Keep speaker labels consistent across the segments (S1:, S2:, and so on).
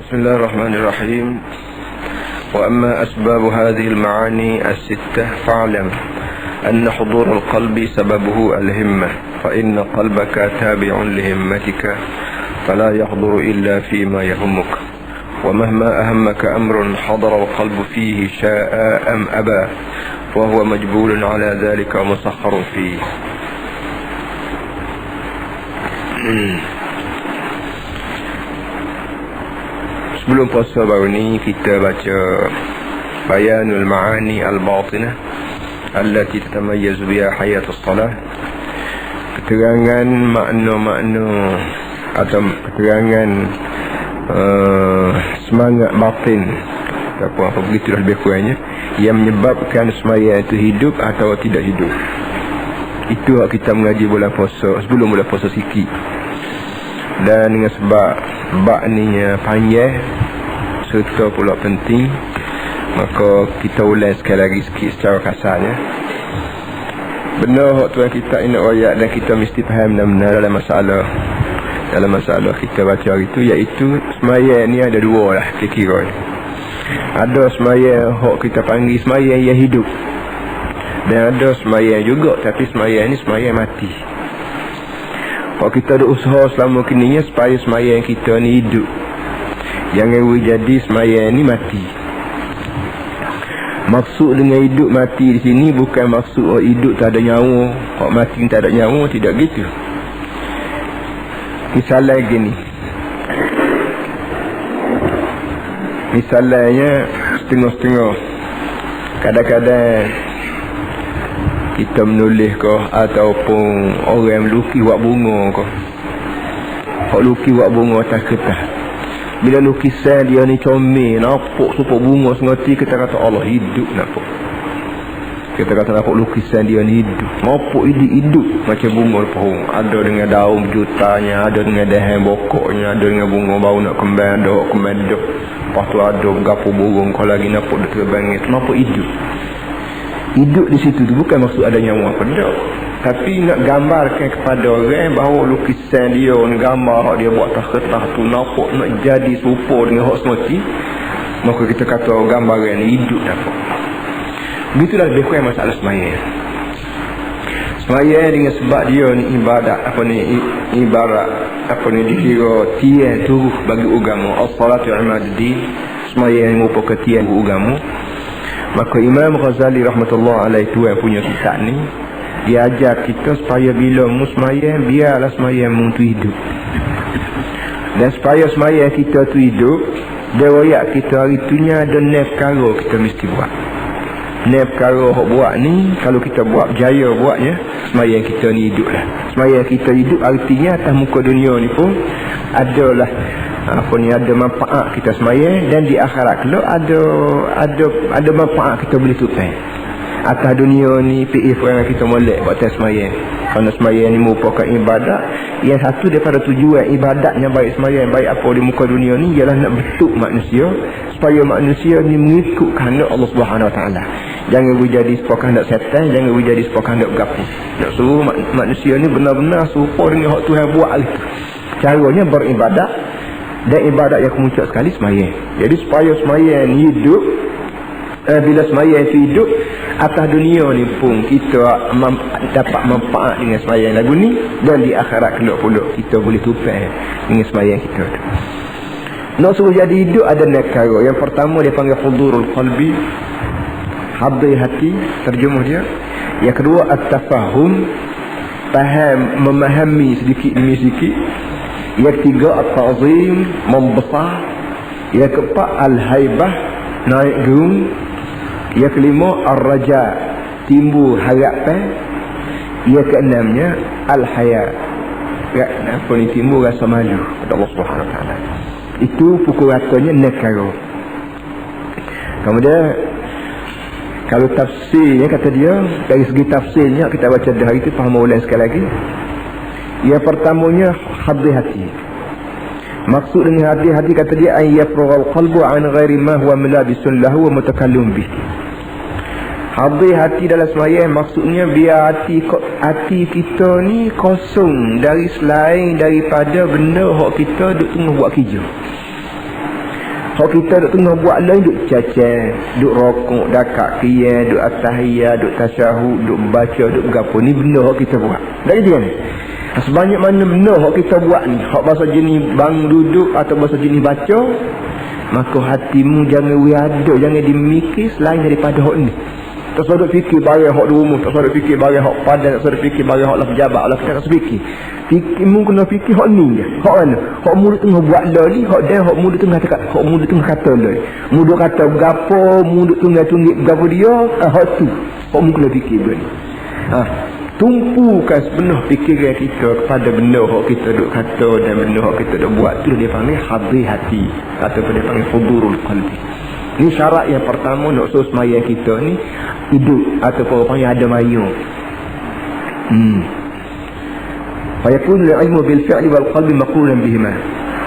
S1: بسم الله الرحمن الرحيم. وأما أسباب هذه المعاني الستة فاعلم أن حضور القلب سببه الهمة، فإن قلبك تابع لهمتك فلا يحضر إلا فيما يهمك، ومهما أهمك أمر حضر القلب فيه شاء أم أبى فهو مجبول على ذلك ومسخر فيه. Sebelum puasa baru ni kita baca Bayanul Ma'ani Al-Batinah allati tatamayyazu biha hayatus salah, keterangan makna-makna atau keterangan semangat batin apa begitu lebih kurangnya yang menyebabkan sembahyang itu hidup atau tidak hidup. Itu yang kita mengaji bulan puasa, sebelum bulan puasa sikit. Dan dengan sebab bab ni panjang serta pula penting, maka kita ulang sekali lagi sikit secara kasarnya. Benar hak tuan kita nak royak dan kita mesti faham benar-benar dalam masalah kita baca hari itu, iaitu sembahyang ni ada dua lah kira-kira. Ada sembahyang hak kita panggil sembahyang yang hidup, dan ada sembahyang juga tapi sembahyang ni sembahyang mati. Kalau kita ada usaha selama kini supaya sembahyang kita ni hidup, jangan jadi sembahyang ni mati. Maksud dengan hidup mati di sini bukan maksud hidup tak ada nyawa, kalau mati tak ada nyawa, tidak gitu. Misalnya setengah-setengah. Kadang-kadang kita menulis ke ataupun orang melukis buat bunga ke, hak lukis buat bunga atas kertas. Bila lukisan dia ni comel, nampak supaya bunga sengati, kita kata Allah hidup nampak. Kita kata nampak lukisan dia ni hidup, nampak hidup macam bunga pohon. Ada dengan daun jutanya, ada dengan dahan pokoknya, ada dengan bunga baru nak kembang, ada kembang dah. Lepas tu ada gapo burung kalau lagi nampak dia terbang, nampak hidup. Hidup di situ tu bukan maksud ada nyawa apa dak, tapi nak gambarkan kepada orang bahawa lukisan dia ni, gambar dia buat atas kertas tu nampak nak jadi serupa dengan hak semati, maka kita kata gambaran ni hidup dapat. Begitulah lebih kurang masalah sembahyang. Sembahyang dengan sebab dia ni ibadat dikira tiang turuh bagi agama. As-salatu imaduddin, sembahyang merupakan tiang agama. Maka Imam Ghazali rahmatullah alaihi tu yang punya kitab ni, dia ajar kita supaya bila sembahyang, biarlah sembahyang tu hidup. Dan supaya sembahyang kita tu hidup, dia royak kita hari tu nya ada 9 perkara kita mesti buat. 9 perkara hok buat ni, kalau kita buat berjaya buatnya, sembahyang kita ni hidup lah. Sembahyang kita hidup artinya atas muka dunia ni pun adalah ada manfaat kita sembahyang, dan di akhirat kelak ada manfaat kita boleh tupai. Atas dunia ni PF orang kita molek buat sembahyang, kerana sembahyang ni merupakan ibadat. Yang satu daripada tujuan ibadatnya baik sembahyang baik apa di muka dunia ni ialah nak bentuk manusia supaya manusia ni mengikut kehendak Allah Subhanahu Wa Taala. Jangan jadi serupa kehendak syaitan, jangan jadi serupa kehendak gapo. Nak suruh manusia ni benar-benar serupa dengan hak Tuhan buat itu. Caranya beribadat, dan ibadat yang kemuncak sekali sembahyang. Jadi supaya sembahyang ni hidup, bila sembahyang itu hidup atas dunia ni pun kita dapat manfaat dengan sembahyang lagu ni, dan di akhirat kelak pula kita boleh tupai dengan sembahyang kita tu. Nak suruh jadi hidup ada 9 perkara. Yang pertama dia panggil hudurul qalbi, hadir hati, terjemah dia. Yang kedua at-tafahum, faham, memahami sedikit demi sedikit. Yang ketiga at-ta'zim, membesar. Yang keempat al-haibah, naik gerung. Yang kelima ar-raja, timbul harapan. Yang keenamnya al-haya, apa ni, timbul rasa malu pada Allah Subhanahu Wa Taala. Itu pukul ratanya 9 perkara. Kemudian kalau tafsirnya, kata dia, dari segi tafsirnya kita baca dah hari itu, faham ulang sekali lagi. Yang pertamanya hadir hati. Maksud dengan hadir hati, kata dia, ay yafrughal qalbu an ghairi ma huwa mulabisun lahu wa mutakallim bih. Hadir hati dalam sembahyang maksudnya biar hati kita ni kosong dari selain daripada benda hak kita duk tengah buat kerja. Hak kita duk tengah buat lain, duk cacat, duk rokok, dakak qiyam, duk at-tahiyat, duk tasyahud, duk baca, duk gapo, ni benda hak kita buat. Tak gitu kan? Sebanyak mana benda hak kita buat ni, hak bahasa jenis bang duduk atau bahasa jenis baca, maka hatimu jangan wiada, jangan dimikir selain daripada hak ni. Tak sadar fikir barang hak rumah, tak sadar fikir barang hak padan, tak sadar fikir barang hak lah pejabat, lah kita tak fikir. Fikirmu kena fikir hak ni je. Hak mana? Hak mulut tengah buat lah ni, hak dia hak mulut tengah cakap, hak mulut tengah kata lah. Mulut kata gapo, mulut tengah tunjuk gapo dia, hak tu. Hak mu kena fikir benda. Tumpukan sepenuh fikiran kita kepada benda hak kita duk kata dan benda hak kita duk buat, tu dia panggil hadir hati ataupun dia panggil hudurul qalbi. Ini syarat yang pertama nak suruh semaya kita ni hidup ataupun orang yang ada mayu. Fayakun al-ilmu bil fi'li wal qalbi maqrunan bihima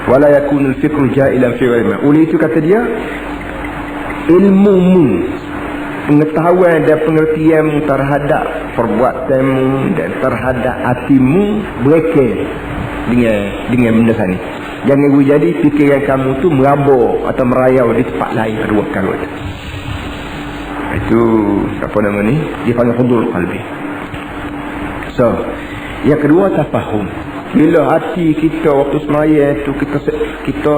S1: wa la yakun al-fikru ja'ilan fi ghairihi. Oleh itu kata dia, ilmu, pengetahuan dan pengertian terhadap perbuatanmu dan terhadap hatimu berekeh dengan benda sana. Jangan jadi fikiran kamu tu merabuk atau merayau di tempat lain pada waktu itu. Itu apa nama ni? Dipanggil hudurul qalbi. So, yang kedua tafahum. Bila hati kita waktu semaya tu kita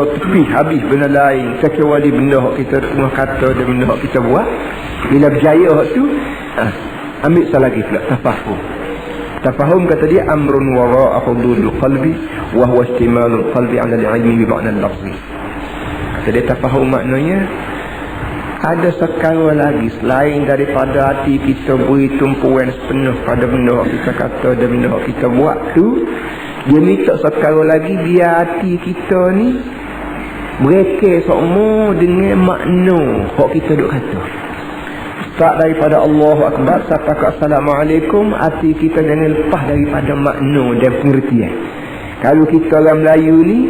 S1: tepi habis benda lain, kecuali benda hak kita tengah kata dan benda hak kita buat. Bila berjaya hak tu, ambil salah lagi pula tafahum. Tafahum kata dia amrun wara'a hudurul qalbi wa huwa istimalul qalbi 'ala al-'ilmi bi ma'na al-lafzi. Kata dia tafahum maknanya ada sekala lagi selain daripada hati kita beri tumpuan sepenuh pada benda kita kata dan benda kita buat tu, dia minta sekala lagi biar hati kita ni berekeh semua dengan makna hak kita duk kata. Tak daripada Allahu Akbar sampai ke Assalamualaikum, hati kita jangan lepas daripada makna dan pengertian. Kalau kita orang Melayu ni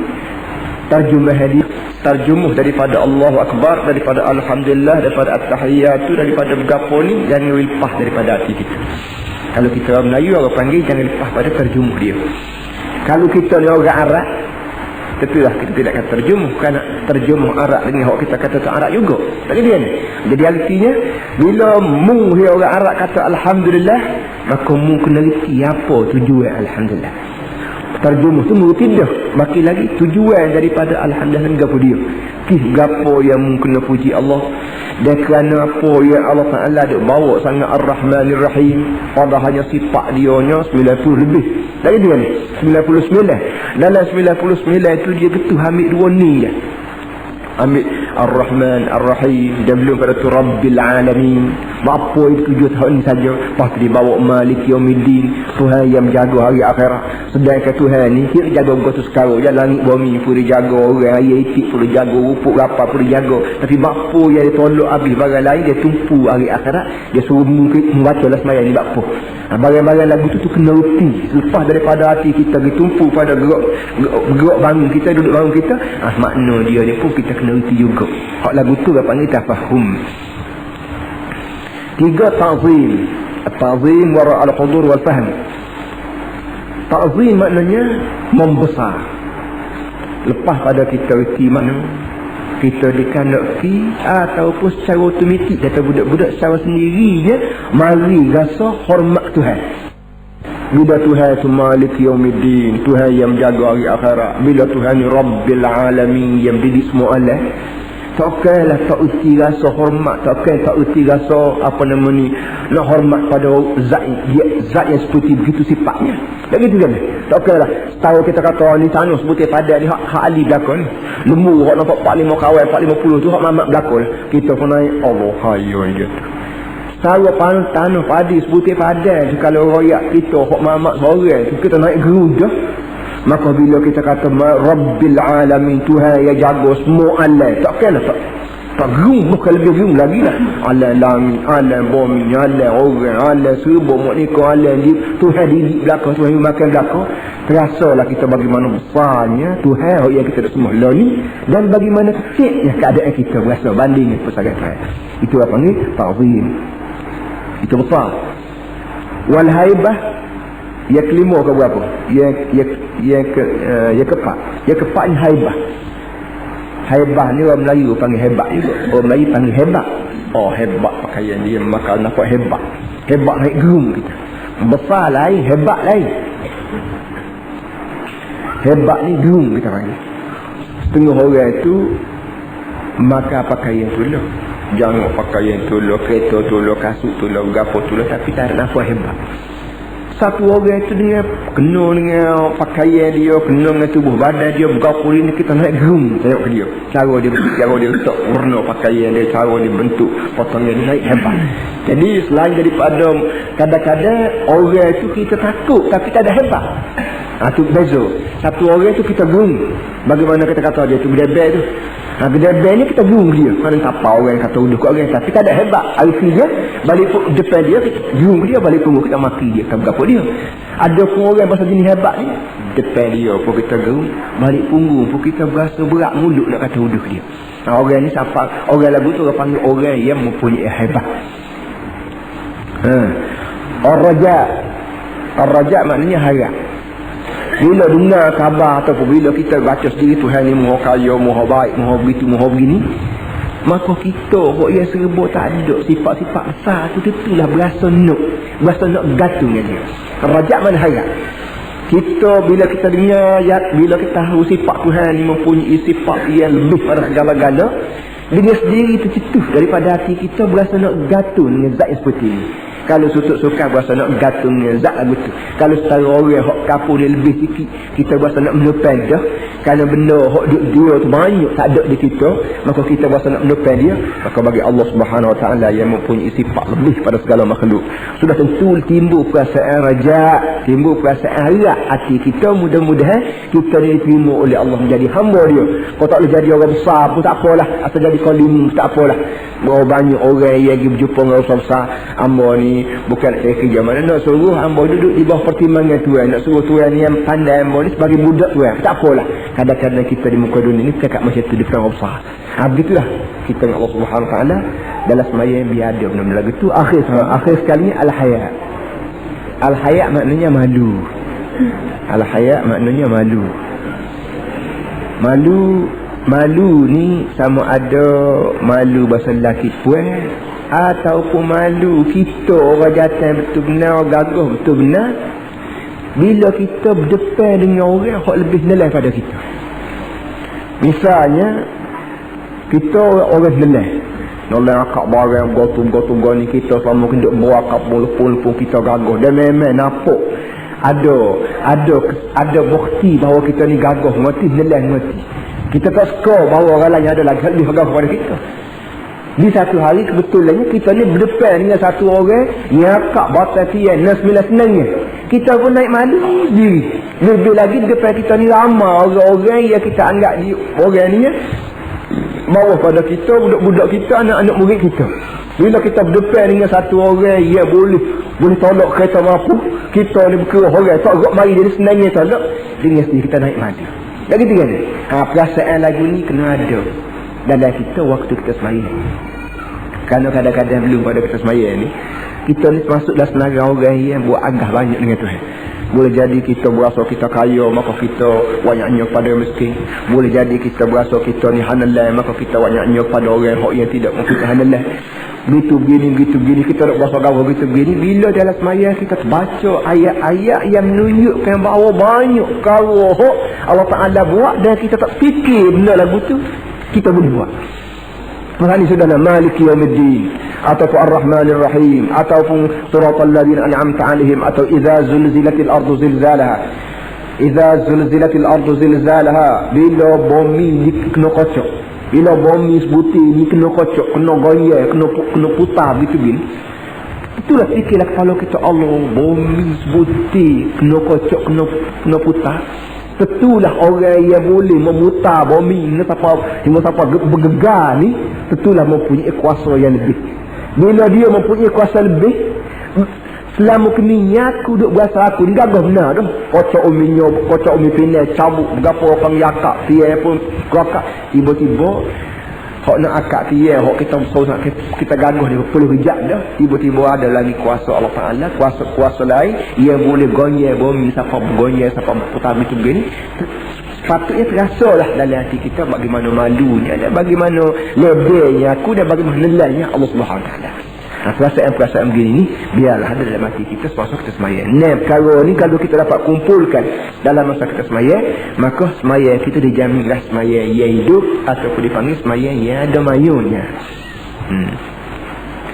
S1: terjemah daripada Allahu Akbar, daripada Alhamdulillah, daripada At-Tahiyatu, daripada begapo ni, jangan lepas daripada hati kita. Kalau kita orang Melayu, orang panggil jangan lepas pada terjemah dia. Kalau kita ni orang Arab, tentulah kita tidak akan terjemah, kerana terjemah Arab dengan hak kita kata tu Arab juga. Tak dia ni. Jadi artinya bila mu orang Arab kata Alhamdulillah, maka mu kena reti apa tujuan Alhamdulillah. Terjemah tu mu tidak baki lagi tujuan daripada Alhamdulillah gapo dia. Gapo yang mu kena puji Allah, dan kerana apa yang Allah Taala dak bawa sangat Ar-Rahmanir Rahim, pada hanya sifat dia nya 90 lebih. Lagi dia ni 99. Dalam 99 itu dia betul ambil dua ni je. Ambil Ar-Rahman Ar-Rahim dan belum pada tu Rabbil Alamin. Apa itu 7 tahun saja. Lepas tu dibawa Malik Yaumiddin, Tuhan yang menjaga hari akhirat. Sedangkan Tuhan ni dia jaga begitu sekarang je, langit bumi pun dia jaga, orang air itik pun dia jaga, rupuk rapar pun dia jaga. Tapi apa yang dia tolak habis barang lain, dia tumpu hari akhirat, dia suruh membaca lah sembahyang ni apa. Barang-barang lagu tu kena reti lepas daripada hati kita ditumpu pada gerak bangun kita, duduk bangun kita, makna dia ni pun kita kena reti juga. Hak lagu tu dia panggil tafahum. 3 ta'zim. Ta'zim wara' al-hudur wal fahm. Ta'zim maknanya membesar. Lepas pada kita reti makna kita dikanaki ataupun secara otomatik kata budak-budak secara sendirinya mari rasa hormat Tuhan. Bila Tuhan itu Malik Yaumiddin, Tuhan yang menjaga hari akhirat, bila Tuhan Rabbil Alamin yang didik semua alam, takkanlah tak uti rasa hormat, takkan tak uti rasa apa nama ni, nak hormat pada zat yang seperti begitu sifatnya. Tak gitu kan? Takkanlah tahu kita kata ni tanus putih padan ni hak ali belakang ni, lembu hak nampak 45 kawan 450 tu hak mamak belakang, kita pun naik Allah hayo je. Tahu tanah padi putih padan tu, kalau royak kita hak mamak seorang tu kita naik geruda. Maka bila kita kata Rabbil Alamin, Tuhan yang jaga semua alam, takkanlah tak gerung, bukan lebih gerung lagi lah. Alam langit, alam bumi, alam orang, alam serba, maknikah, alam dia, Tuhan didik belakang, Tuhan yang makan belakang. Terasalah kita bagaimana besarnya Tuhan yang kita dah semua lah ni, dan bagaimana kecilnya keadaan kita berasa banding dengan pesawat Tuhan. Itu apa ni? Ta'zim. Itu besar. Wal haibah, yang kelima ke berapa? Yang keempat. Yang keempat ni haibah. Haibah ni orang Melayu panggil hebat juga. Orang Melayu panggil hebat. Oh hebat pakaian dia, maka nampak hebat. Hebat naik gerung kita. Besar lain, hebat lain. Hebat ni gerung kita panggil. Setengah orang tu maka pakaian tu lah. Jangan pakaian tu lah, kereta tu lah, kasut tu lah, gapo tu lah, tapi tak ada nampak hebat. Satu orang tu dengan kena dengan pakaian dia, kena dengan tubuh badan dia, bergapo ni kita naik gerung tengok ke dia. Cara dia letak warna pakaian dia, cara dia bentuk potongan dia naik hebat. Jadi selain daripada kadang-kadang orang tu kita takut tapi tak ada hebat. Tu beza. Satu orang tu kita gerung. Bagaimana kita kata dia tu berdebel tu. Berdebel ni kita gerung dia. Mana tak apa orang kata udah kat orang tapi tak ada hebat. Arti dia balik depan dia gerung dia, balik punggung kita maki dia. Tak berapa dia. Ada pun orang bahasa jenis hebat ni. Depan dia pun kita gerung, balik punggung pun kita berasa berat mulut nak kata udah dia. Orang ni siapa? Orang lagu tu orang panggil orang yang mempunyai hebat. Ar-raja maknanya harap. Bila dengar khabar ataupun bila kita baca sendiri Tuhan ni maha kaya, maha baik, maha begitu, maha begini, maka kita kok yang serba tak ada sifat-sifat besar tu, itulah berasa nak gantung dia. Raja mana harap. Kita bila kita dengar ayat, bila kita tahu sifat Tuhan ni mempunyai sifat yang lebih pada segala-gala, dia sendiri tercetus daripada hati kita berasa nak gantung dengan zat yang seperti ini. Kalau sutut suka berasa nak gantung dengan zat lagu tu. Kalau setara orang hak kapur dia lebih sikit, kita berasa nak menepan dah. Kalau benda hak dia tu banyak tak ada di kita, maka kita berasa nak menepan dia. Maka bagi Allah Subhanahu Wa Taala yang mempunyai sifat lebih pada segala makhluk, sudah tentu timbul perasaan raja, timbul perasaan harap hati kita. Mudah-mudahan kita ni diterima oleh Allah menjadi hamba dia. Kau tak boleh jadi orang besar pun tak apalah, asal jadi kalim tak apalah. Banyak orang yang pergi berjumpa dengan orang besar, hamba ni bukan kerja mana nak suruh hamba duduk di bawah pertimbangan Tuhan, nak suruh Tuhan yang pandai hamba ni sebagai budak Tuhan, tak apalah. Kadang-kadang kita di muka dunia ni cakap macam tu di perang besar. Begitulah kita dengan Allah Subhanahu Wa Taala dalam sembahyang biada benda-benda lagu tu. Akhir sekali al-haya. Al-haya maknanya malu. Al-haya maknanya malu. Malu ni sama ada malu bahasa lelaki puan ataupun malu kita orang jantan betul benar, orang gagah betul benar bila kita berdepan dengan orang yang lebih nilai pada kita. Misalnya kita orang nilai akak barang gotung ni, kita selama kita berakap pun kita gagah dan memang nampak ada bukti bahawa kita ni gagah mati nilai mati. Kita tak suka bahawa orang lain ada lagi lebih gagah pada kita. Di satu hari kebetulannya kita ni berdepan dengan satu orang yang akak batal tian nasmila senangnya. Kita pun naik malu sendiri. Lebih lagi di depan kita ni ramai orang-orang yang kita anggap di orang ni bawah pada kita, budak-budak kita, anak-anak murid kita. Bila kita berdepan dengan satu orang yang boleh tolak kereta mampu, kita ni berkira orang tak gak mari dia senangnya tolak, dengan sendiri kita naik malu. Tak gitu kan? Perasaan lagu ni kena ada dalam kita waktu kita sembahyang. Kalau kadang-kadang belum pada kita sembahyang ni, kita ni masuklah senarai orang yang buat agah banyak dengan Tuhan. Boleh jadi kita berasa kita kaya, maka kita banyaknya pada miskin. Boleh jadi kita berasa kita ni hanalah, maka kita banyaknya pada orang yang tidak mungkin hanalah. Begitu begini kita nak berasa gawa begitu begini. Bila dalam sembahyang kita baca ayat-ayat yang menunjukkan bahawa banyak gawa Allah Ta'ala buat dan kita tak fikir benda lagu tu, kita boleh buat. Maka ni sudahlah Maliki Yawmiddin ataupun Ar-Rahmanir Rahim ataupun Suratal Ladzina An'amta 'alaihim atau Idza Zulzilatil Ardu Zilzalaha. Idza Zulzilatil Ardu Zilzalaha, bila bumi kena kocok, bila bumi sebuti ni kena kocok, kena goyang, kena putar begitu gini. Itulah fikirlah kepala kita, Allah, bumi sebuti kena kocok, kena putar. Tentulah orang yang boleh memutar bumi ni siapa bergegar ni, tentulah mempunyai kuasa yang lebih. Bila dia mempunyai kuasa lebih, selama keninya aku duk berasa aku ni gagah benar dah. Kocok umi pinai cabut berapa orang yakak tiai pun kakak, tiba-tiba hak nak akak tiai hak kita gagah dia perlu rejak dah. Tiba-tiba ada lagi kuasa Allah Ta'ala, kuasa lain yang boleh goyang bumi, siapa goyang siapa putar begitu begini. Patutnya terasalah dalam hati kita bagaimana malunya dan bagaimana lebihnya aku dan bagaimana lelainya Allah Subhanahu Wa Taala. Perasaan-perasaan begini ni biarlah ada dalam hati kita semasa kita semayang. Perkara ni kalau kita dapat kumpulkan dalam masa kita semayang, maka semayang kita dijaminlah semayang yang hidup ataupun dipanggil semayang yang ada mayunnya.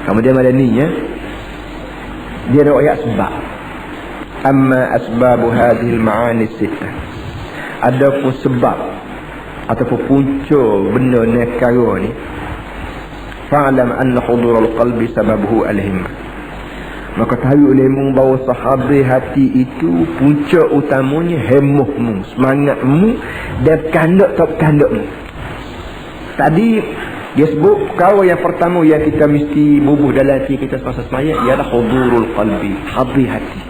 S1: Kemudian malam ni ya, dia ada ayat sebab. Amma asbabu hadhil ma'ani sittah. Adapun sebab ataupun punca benda ni perkara ni, fa'lam anna hudurul qalbi sababuhu al-himmah. Maka tahu olehmu bahawa sahabat hati itu punca utamanya hemmuhmu, semangatmu dan kandak kandakmu. Tadi dia sebut perkara yang pertama yang kita mesti bubuh dalam hati kita semasa semayang ialah hudurul qalbi, hadir hati.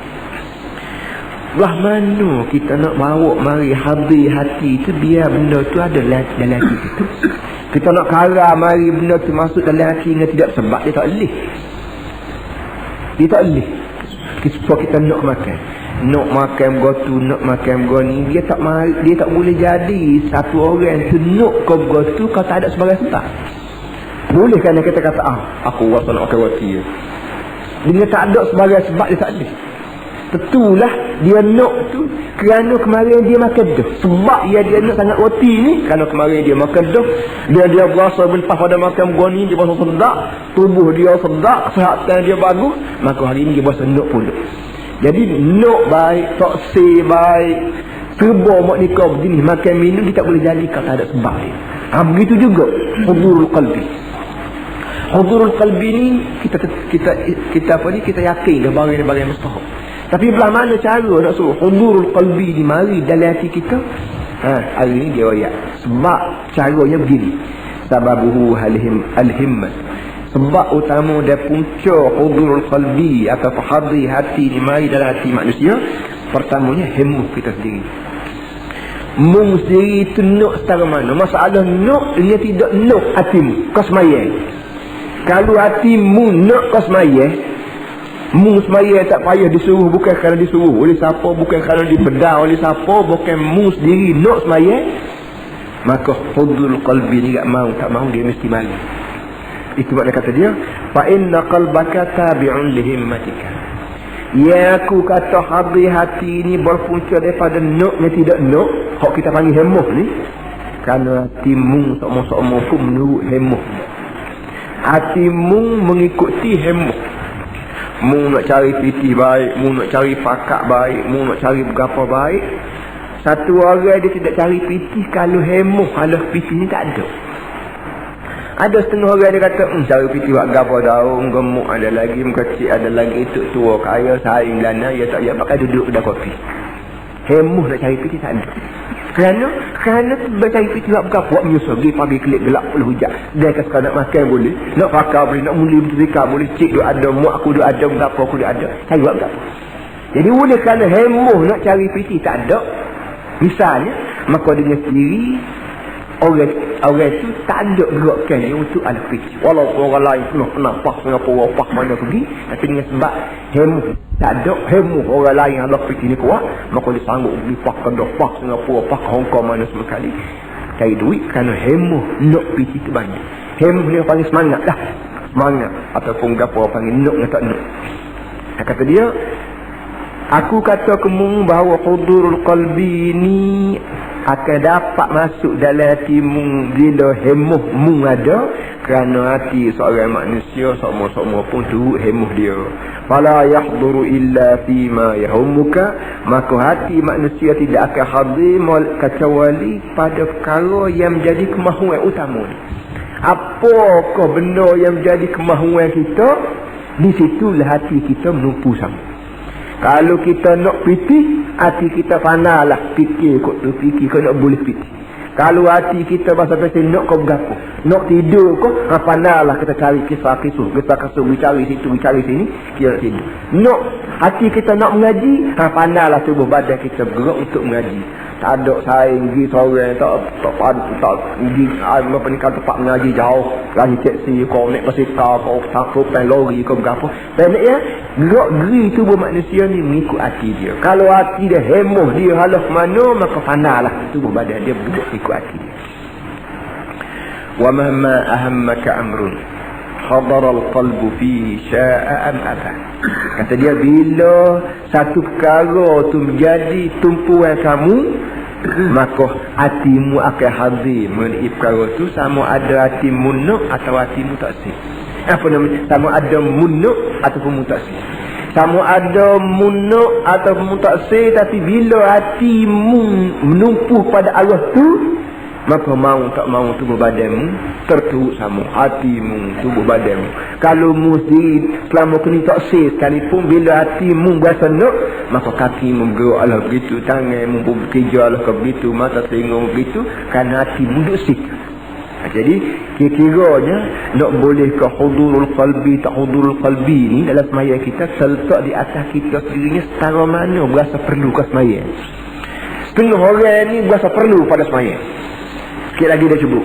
S1: Belah mana kita nak bawa mari hadir hati itu biar benda tu ada dalam hati kita. Kita nak kara mari benda tu masuk dalam hati dengan tidak sebab dia tak boleh. Dia tak boleh. Sebab kita nak makan. Nak makan begitu, nak makan begini, dia tak boleh jadi satu orang tu nak kau begitu kau tak ada sebagai sebab. Boleh kan kita kata aku rasa nak makan roti. Dia tak ada sebagai sebab dia tak boleh. Tentulah dia nak tu kerana kemarin dia makan dah. Sebab dia nak sangat roti ni kerana kemarin dia makan dah. Dia berasa berlepas pada makan begini, dia berasa sedap, tubuh dia sedap, kesihatan dia bagus, maka hari ni dia berasa nak pula. Jadi nak baik, tak say baik, serba mak nikah begini, makan minum dia tak boleh jadi kalau tak ada sebab dia. Begitu juga hudurul qalbi. Hudurul qalbi ni kita apa ni, kita yakin dah barang-barang mustahil. Tapi belah mana cara nak suruh hudurul qalbi ni mari dalam hati kita? Hari ni dia ayat. Sebab caranya begini. Sababuhu al-himmat. Sebab utama dan punca hudurul qalbi atau hadir hati ni mari dalam hati manusia, pertamanya hemmuh kita sendiri. Mung sendiri tu nak secara mana? Masalah nak, dia tidak nak hatimu kau semayang. Kalau hatimu nak kau semayang, mu semayang tak payah disuruh, bukan kerana disuruh oleh siapa, bukan kerana dibedah oleh siapa, bukan mu sendiri nak semayang, maka hudul qalbi ni tak mau dia mesti mari. Itu makna kata dia, fa inna qalbaka tabi'un li himmatika. Ya aku kata hadir hati ni berpunca daripada nak dan tidak nak, hak kita panggil hemmuh ni, kerana hatimu sama-sama pun menurut hemmuh. Hatimu mengikuti hemmuh. Mu nak cari piti baik, mu nak cari pakak baik, mu nak cari berapa baik. Satu orang dia tidak cari piti kalau hemmuh, kalau piti ni tak ada. Ada setengah orang dia kata, cari piti buat berapa daun, gemuk ada lagi, kecil ada lagi, tua kaya, saing lana, ya tak ya pakai duduk kedai kopi. Hemmuh nak cari piti tak ada. Kerana cari piti buat berapa, buat menyusul, pergi pagi kelip gelap boleh hujan. Dia kata nak makan boleh, nak pakar boleh, nak muli berzikar boleh, cik duk ada, mak aku duk ada, berapa aku duk ada, cari buat berapa. Jadi oleh kerana hemmuh nak cari piti tak ada, misalnya, maka dia sendiri orang itu tak ada gerakkan dia untuk ada piti. Walaupun orang lain pernah nampak Singapura pas mana pergi, tapi dengan sebab hemmuh tak ada, hemmuh orang lain ada piti ni kuat, maka dia sanggup pergi pas Kedah, pas Singapura, pas Hong Kong mana semua kali cari duit kerana hemmuh nak piti tu banyak. Hemmuh ni panggil semangat dah, semangat ataupun gapo panggil nak tak nak. Kata dia, aku kata kamu bahawa hudurul qalbi ni akan dapat masuk dalam hatimu bila hemmuh mu ada, kerana hati seorang manusia sama-sama pun turut hemmuh dia. Fala yahduru illa fima yahummuka, maka hati manusia tidak akan hadir kecuali pada perkara yang menjadi kemahuan utama ni. Apakah benda yang menjadi kemahuan kita, di situlah hati kita menumpu sama. Kalau kita nak piti, hati kita panalah fikir kot tu, fikir kau nak boleh piti. Kalau hati kita pasal-pasal nak kau bergapo, nak tidur kau, panalah kita cari kisah-kisah, cari situ, cari sini, kita nak tidur. Nak hati kita nak mengaji, pandailah tubuh badan kita bergerak untuk mengaji. Tak ada saing pergi seorang tak pergi apa ni kata tempat mengaji jauh, lagi taksi kau naik basikal kau takut lori kau berapa. Pendek ya, gerak geri tubuh manusia ni mengikut hati dia. Kalau hati dia hemoh, dia halah mana, maka pandailah tubuh badan dia bergerak ikut hati dia. Wa mahma ahammaka amrun hadara al-qalbu fihi sya'a am aba. Kata dia, bila satu perkara tu menjadi tumpuan kamu, maka hatimu akan hadir mengenai perkara tu, sama ada hatimu nak atau hatimu tak sih. Apa nama? Sama ada munuk ataupun mutaksir. Sama ada munuk ataupun mutaksir, tapi bila hatimu menumpuh pada Allah tu, maka mau tak mau tubuh badanmu terturut sama hatimu, tubuh badanmu. Kalau mesti selama kini tak sih sekalipun, bila hatimu berasa nak, maka kakimu bergerak lah begitu, tanganmu bekerja lah begitu, mata telinga begitu, kerana hatimu duduk situ. Jadi kira-kiranya nak boleh ke hudurul qalbi tak hudurul qalbi ni dalam sembahyang kita terletak di atas kita sendirinya setara mana berasa perlu ke sembahyang. Setengah orang ni berasa perlu pada sembahyang. Sikit lagi dia cuba.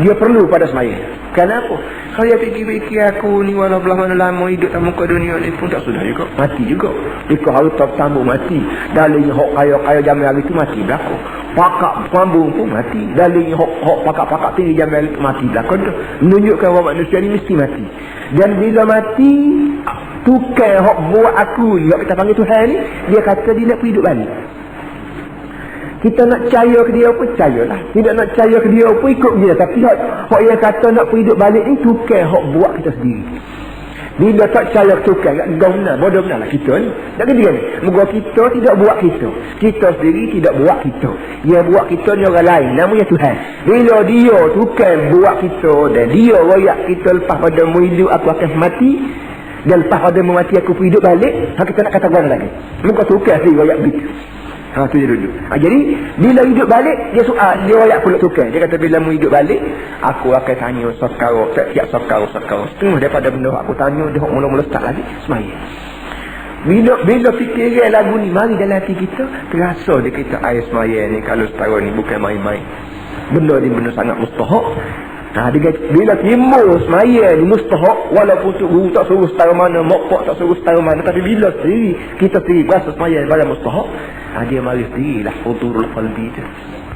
S1: Dia perlu pada sembahyang. Kenapa? Kalau dia fikir-fikir aku ni walau belah mana lama hidup dalam muka dunia ni pun tak sudah juga. Mati juga. Jika harta tambah mati. Dalilnya hok kaya-kaya zaman hari tu mati belakang. Pakak pambung pun mati. Dalilnya hok pakak-pakak tinggi zaman hari tu mati belakang tu. Menunjukkan bahawa manusia ni mesti mati. Dan bila mati, tukang hok buat aku ni, kita panggil Tuhan ni, dia kata dia nak pergi hidup balik. Kita nak percaya ke dia pun percayalah. Tidak nak percaya ke dia pun ikut dia. Tapi hak yang kata nak pergi hidup balik ni tukang hak buat kita sendiri. Bila tak percaya ke tukang, gau benar, bodoh benar lah kita ni. Tak kena ni. Moga kita tidak buat kita. Kita sendiri tidak buat kita. Yang buat kita ni orang lain, namanya Tuhan. Bila dia tukang buat kita dan dia royak kita lepas pada hidup aku akan mati, dan lepas pada mati aku pergi hidup balik, kita nak kata mana lagi? Moga tukang sendiri royak begitu. Tu dia duduk. Jadi bila hidup balik, dia soal, dia royak pula tukang. Dia kata bila mu hidup balik, aku akan tanya sekarang, tiap sekarang. Setengah daripada benda aku tanya, dia mula-mula start lagi sembahyang. Bila fikiran lagu ni mari dalam hati kita, terasa dia kata air sembahyang ni kalau setara ni bukan main-main. Benda ni benda sangat mustahak. Bila timbul semaya ni mustahak, walaupun tu guru tak suruh setara mana, mokpok tak suruh setara mana, tapi bila sendiri kita sendiri berasa semaya pada mustahak, dia mari sendirilah hudurul qalbi tu.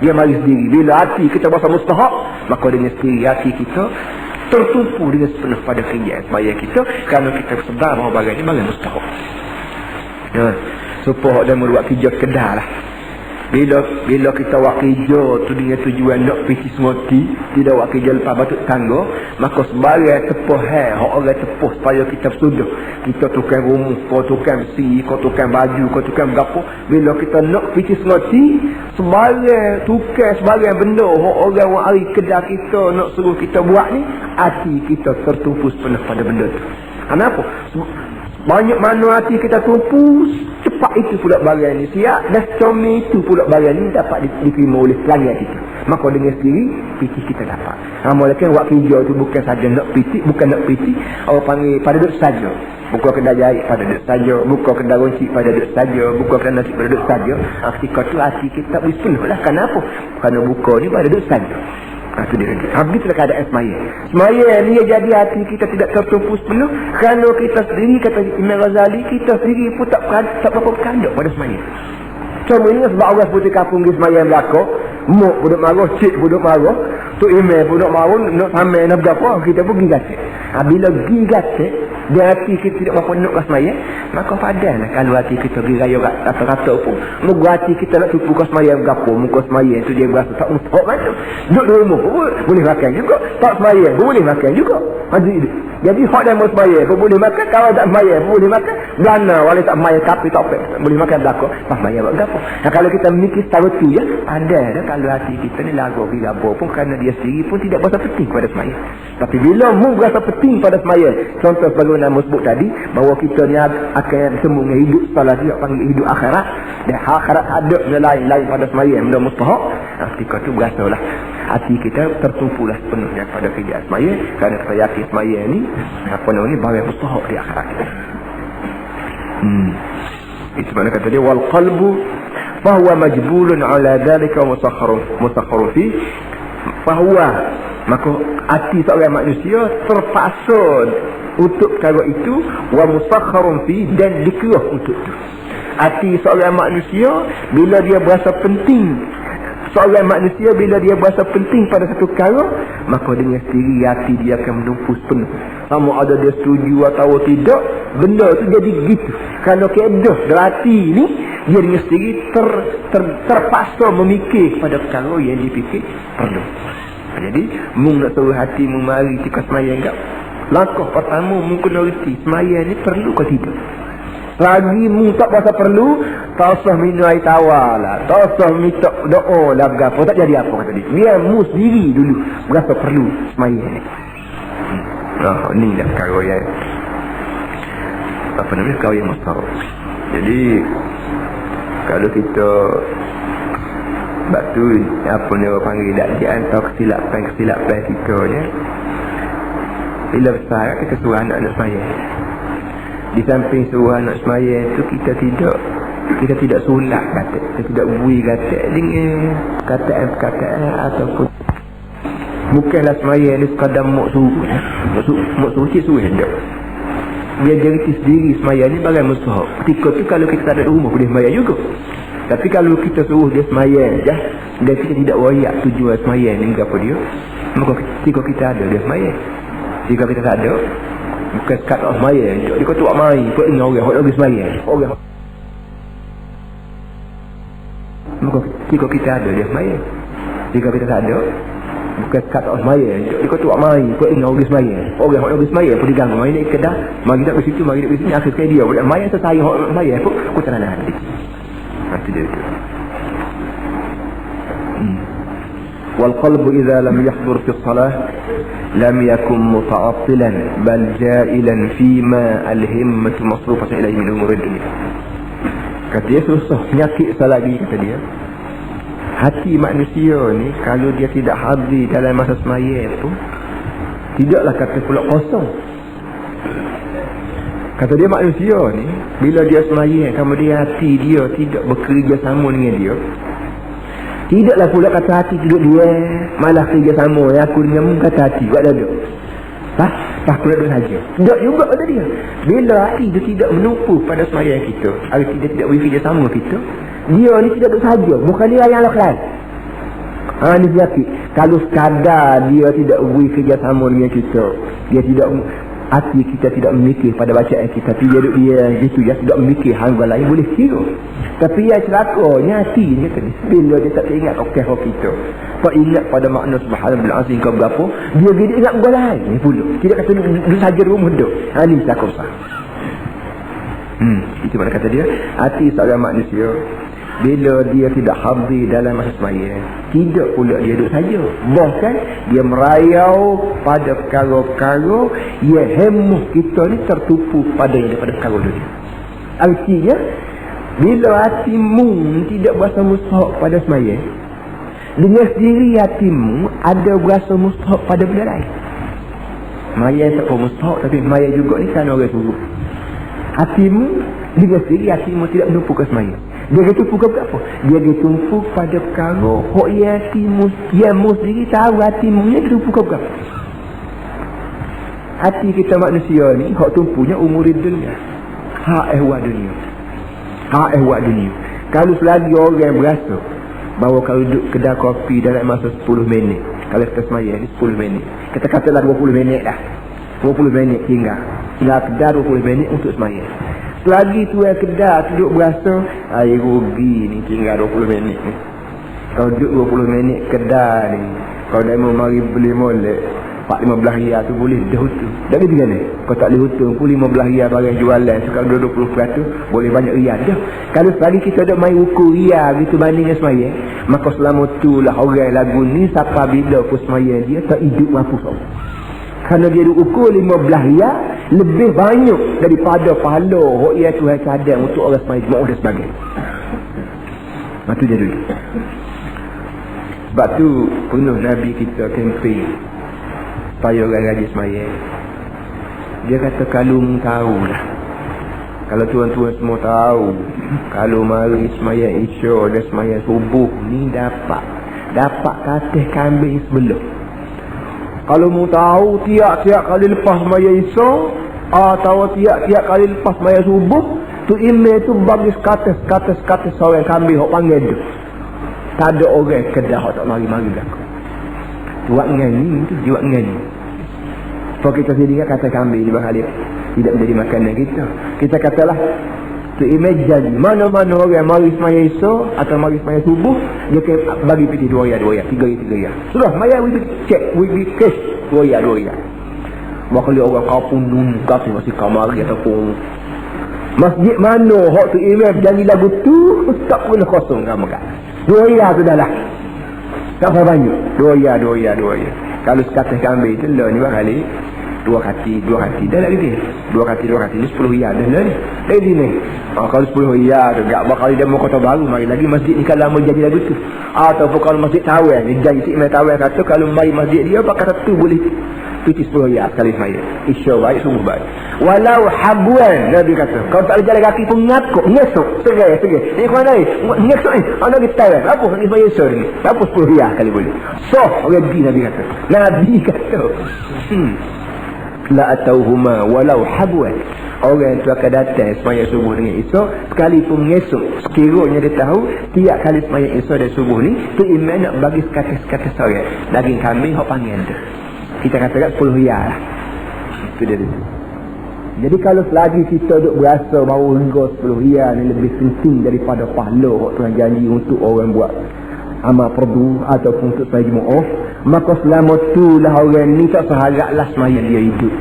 S1: Dia mari sendiri. Bila hati kita berasa mustahak, maka dengan sendiri hati kita tertumpu dengan sepenuh pada kerjaan semaya kita, kerana kita sedar bahawa bagian ni bagian mustahak. Supaya dia meruat kerja kedah lah. Bila kita buat kerja tu dengan tujuan nak pergi semoti, tidak buat kerja lepas batuk tangga, maka sebagai tepuh hak orang tepuh supaya kita sudah. Kita tukang rumah, kau tukang besi, kau tukang baju, kau tukang berapa. Bila kita nak pergi semoti, sebagai benda orang hari kedai kita nak suruh kita buat ni, hati kita tertumpu sepenuh pada benda tu. Kenapa? Banyak mana hati kita tumpu, cepat itu pula bagian ni siap, dan comel itu pula bagian ni dapat diterima oleh pelanggan kita. Maka dengan sendiri piti kita dapat. Mulakan buat kerja tu bukan saja nak piti, bukan nak piti, orang panggil pada duduk saja. Buka kedai jahit pada duduk saja, buka kedai runcit pada duduk saja, buka kedai nasi pada duduk saja. Ketika tu hati kita boleh penuh lah. Kenapa? Kerana buka ni pada duduk saja. Itu dia. Begitulah keadaan semaya. Semaya ni jadi hati kita tidak tertumpu sepenuh, kerana kita sendiri, kata Imam Ghazali, kita sendiri pun tak berapa berkandak pada semaya. Contohnya sebab orang putih kampung di semaya yang belakang, muk pun duk marah, cik pun duk marah, tu Imam pun duk marah, nak samai nak berapa, kita pun pergi gatek. Bila pergi gatek, dia hati kita tidak berapa nak semaya, maka padanlah kalau hati kita pergi raya rata-rata pun, moga hati kita nak tupu ke semaya berapa, muka semaya tu dia berasa tak mustahak mana. Duduk di rumah pun boleh makan juga, tak semaya pun boleh makan juga. Jadi hak dan mau semaya pun boleh makan, kalau tak semaya pun boleh makan. Belana walaupun tak semaya tapi tak boleh makan belakang, tak semaya buat apa. Kalau kita memikir secara tu ya, ada kalau hati kita ni lagu gila pun kerana dia sendiri pun tidak berasa penting pada semaya. Tapi bila mu berasa penting pada semaya, contoh sebagaimana mu sebut tadi, bahawa kita ni akan semua hidup setelah dia panggil hidup akhirat, dan akhirat ada lain-lain pada semaya benda mustahak, ketika tu berasalah hati kita tertumpulah sepenuhnya pada kerjaan semaya, kerana kita yakin semaya ni apa namanya barang mustahak di akhirat kita. Itu mana kata dia, wal qalbu fahuwa majbulun ala dhalika musakharun fi, fahuwa, maka hati seorang manusia terpaksa untuk perkara itu, wa musakharun fi, dan dikerah untuk itu. Hati seorang manusia bila dia berasa penting, seorang manusia bila dia berasa penting pada satu perkara, maka dengan sendiri hati dia akan menumpus penuh. Sama ada dia setuju atau tidak, benda tu jadi gitu. Kalau keedah hati ni, dia dengan sendiri terpaksa memikir pada perkara yang dipikir perlu. Jadi mung nak suruh hati mari tika semayang tak? Langkah pertama mung kena reti semayang ni perlu ke tidak. Lagi mung tak berasa perlu, tak usah minum air tawar lah, tak usah minta doa lah, berapa tak jadi apa kata dia. Biar mu sendiri dulu berasa perlu semayang ni. Ni dah perkara yang apa namanya, perkara yang besar. Jadi kalau kita batu apa ni orang panggil dia antara kesilapan kita ni, bila besar kita suruh anak semayang. Di samping suruh anak semayang tu, kita tidak sulak kata, kita tidak bui kata dengan perkataan ataupun bukanlah semayang ni sekadar mak suruh cik suruh hendak. Dia jadi sendiri semayang ni bagai mustahab. Ketika tu kalau kita tak ada rumah boleh semayang juga. Tapi kalau kita suruh dia semayang je, dan kita tidak wayak tujuan semayang ni apa dia, maka ketika kita ada dia semayang. Jika kita tak ada, bukan sekat nak semayang je, dia kata tuak mari kau ingat orang lagi semayang orang. Maka ketika kita ada dia semayang. Jika kita tak ada, bukan sekat nak semayang je, dia kata tuak mari kau ingat orang semayang orang lagi semayang pun diganggu. Mari nak kedah, mari nak ke situ, mari nak ke sini, akhir sekali dia boleh semayang selesai orang semayang pun aku tak nak hati. Itu dia itu. Wal qalbu idza lam yahdhur fi shalah lam yakun muta'attilan bal ja'ilan fima al-himmatu masrufatan ilayhi min umur dunia. Kata dia susah penyakit lagi kata dia. Hati manusia ni kalau dia tidak hadir dalam masa semayang tu, tidaklah kata pula kosong. Kata dia manusia ni bila dia semayang, kemudian hati dia tidak bekerja sama dengan dia, tidaklah pula kata hati duduk dia malah kerja sama aku dengan mu, kata hati buat duduk aku duduk saja. Tidak juga kata dia. Bila hati dia tidak menumpu pada semayang kita, arti dia tidak beri kerja sama kita, dia ni tidak duduk saja, bukan dia yang lain. Ni penyakit. Kalau sekadar dia tidak beri kerja sama dengan kita, dia tidak, hati kita tidak memikir pada bacaan kita, tapi dia gitu, dia tidak memikir hangga lain boleh kira. Tapi yang celakanya hati ni kata, bila dia tak ingat okeh kita, tak ingat pada makna subhanallah azim ke berapa, dia ingat hangga lain ni pula. Tidak kata duduk saja rumah duduk. Ni celaka besar. Itu mana kata dia, hati seorang manusia bila dia tidak hadir dalam masa semayang, tidak pula dia duduk saja, bahkan dia merayau pada perkara-perkara yang hemah kita ni tertupu padanya daripada perkara dunia. Artinya bila hatimu tidak berasa mustahak pada semayang, dengan sendiri hatimu ada berasa mustahak pada benda lain. Semayang tak kau mustahak, tapi semayang juga ni kan orang suruh. Hatimu dengan sendiri hatimu tidak menumpu ke semayang. Dia tumpu ke apa? Dia tumpu pada perkara hak yang hatimu, yang mu sendiri tahu hatimu ni tumpu ke apa. Hati kita manusia ni hak tumpunya umur dunia, hak ehwal dunia, hak ehwal dunia. Kalau selagi orang berasa bahawa kalau duduk kedai kopi dalam masa 10 minit, kalau kita semayang ni 10 minit, kita katalah 20 minit dah, 20 minit tinggal kedai 20 minit untuk semayang. Selagi tu yang kedai duduk berasa air rugi ni tinggal 20 minit ni. Kalau duduk 20 minit kedai ni, kalau dah mau mari beli molek 4-15 riyal tu boleh dah hutang. Dah gitu kan ni? Kau tak boleh hutang pun 15 riyal barang jualan, sekarang 20% boleh banyak riyal dah. Kalau selagi kita ada main ukur riyal gitu banding dengan semayang, maka selama tu lah orang lagu ni siapa bila pun semayang dia tak hidup mampu sahur. Kerana dia ukur 15 riyal lebih banyak daripada pahala hak ia Tuhan cadang untuk orang semayang jemaah dan sebagainya. Itu dia dulu. Sebab tu penuh Nabi kita kempen supaya orang rajin semayang. Dia kata kalau tahu lah Kalau tuan-tuan semua tahu, kalau mari sembahyang Isya dan sembahyang subuh ni dapat katil kambing sebelum. Kalau mu tahu tiap-tiap kali lepas sembahyang Isya atau tiap-tiap kali lepas sembahyang subuh, tu email tu bagi katil seorang kambing hok panggil tu. Tak ada orang kedah hok tak mari-mari belakang. Buat ngani tu, buat ngani. Kalau kita sendiri kata kambing di bahari tidak menjadi makanan kita. Kita katalah tu image janji. Mana-mana orang mari sembahyang Isya atau mari sembahyang subuh, dia bagi piti 2 riyal, 3 riyal. Sudah, maya we check, we cash 2 riyal. Makali orang kampung dulu kata masih kamari ataupun masjid mana hak tu imam janji lagu tu tak boleh kosong kamu kan. 2 riyal tu dah lah. Tak banyak. 2 riyal. Kalau sekatih kambing tu lah ni bakali 2 kati dah lah gitu. 2 kati ni 10 riyal dah lah ni. Lagi ni. Kalau 10 riyal tu gak bakal dia mau kota baru mari lagi masjid ni kalau mau jadi lagu tu. Ataupun kalau masjid Tawel ni janji si imam Tawel kata kalau mari masjid dia apa kata tu boleh piti 10 riyal sekali semaya. Isya baik, subuh baik. Walau habuan, Nabi kata. Kalau tak ada jalan kaki pun ngesok. Segai. Ini kau mana ni? Ngesok ni. Anda kita tahu. Apa yang semaya Isya ni? Apa 10 riyal kali boleh? So, orang Nabi kata. Nabi kata. La atauhuma walau habuan. Orang tu akan datang semaya subuh dengan Isya. Sekalipun ngesok. Sekiranya dia tahu, tiap kali semaya Isya dan subuh ni, tu imam nak bagi sekata seorang. Daging kambing, hok panggil tu. Kita katakan 10 riyal lah. Itu dia. Jadi kalau selagi kita duk berasa bahawa harga 10 riyal ni lebih penting daripada pahala hak Tuhan janji untuk orang buat amal fardu ataupun untuk saya jemaah, maka selama tu lah orang ni tak seharaplah sembahyang dia hidup.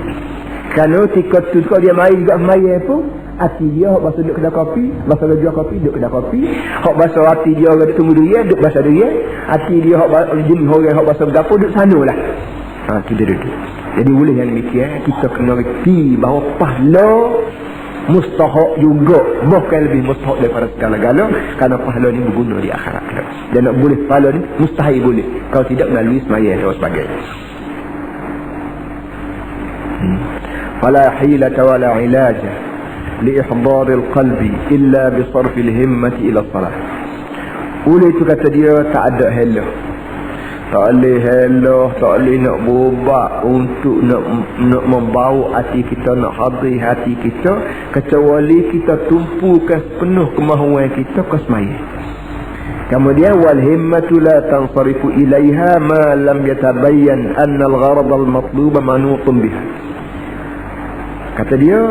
S1: Kalau ketika tu kalau dia mari juga sembahyang pun hati dia hak bahasa duduk kedai kopi, bahasa jual kopi duduk kedai kopi, hak bahasa hati dia orang duduk tunggu dia duduk bahasa dia, hati dia hak jenis orang hak bahasa gapo duduk sanalah. Itu dia duduk. Jadi boleh yang demikian kita kena reti bahawa pahala mustahak juga, bukan lebih mustahak daripada segala-gala, kerana pahala ni berguna di akhirat. Dan nak boleh pahala ni mustahil boleh kalau tidak melalui sembahyang dan sebagainya. Fala hilata wala ilaja li ihdar alqalbi illa bi sarf alhimmati ila salah. Oleh itu kata dia tak ada hela. Tak boleh nak berubah untuk nak membawa hati kita, nak hadir hati kita, kecuali kita tumpukan sepenuh kemahuan kita ke sembahyang. Kemudian wal himmatu la tansarifu ilaiha ma lam yatabayyan anna al-gharad al-matluba manutun biha. Kata dia,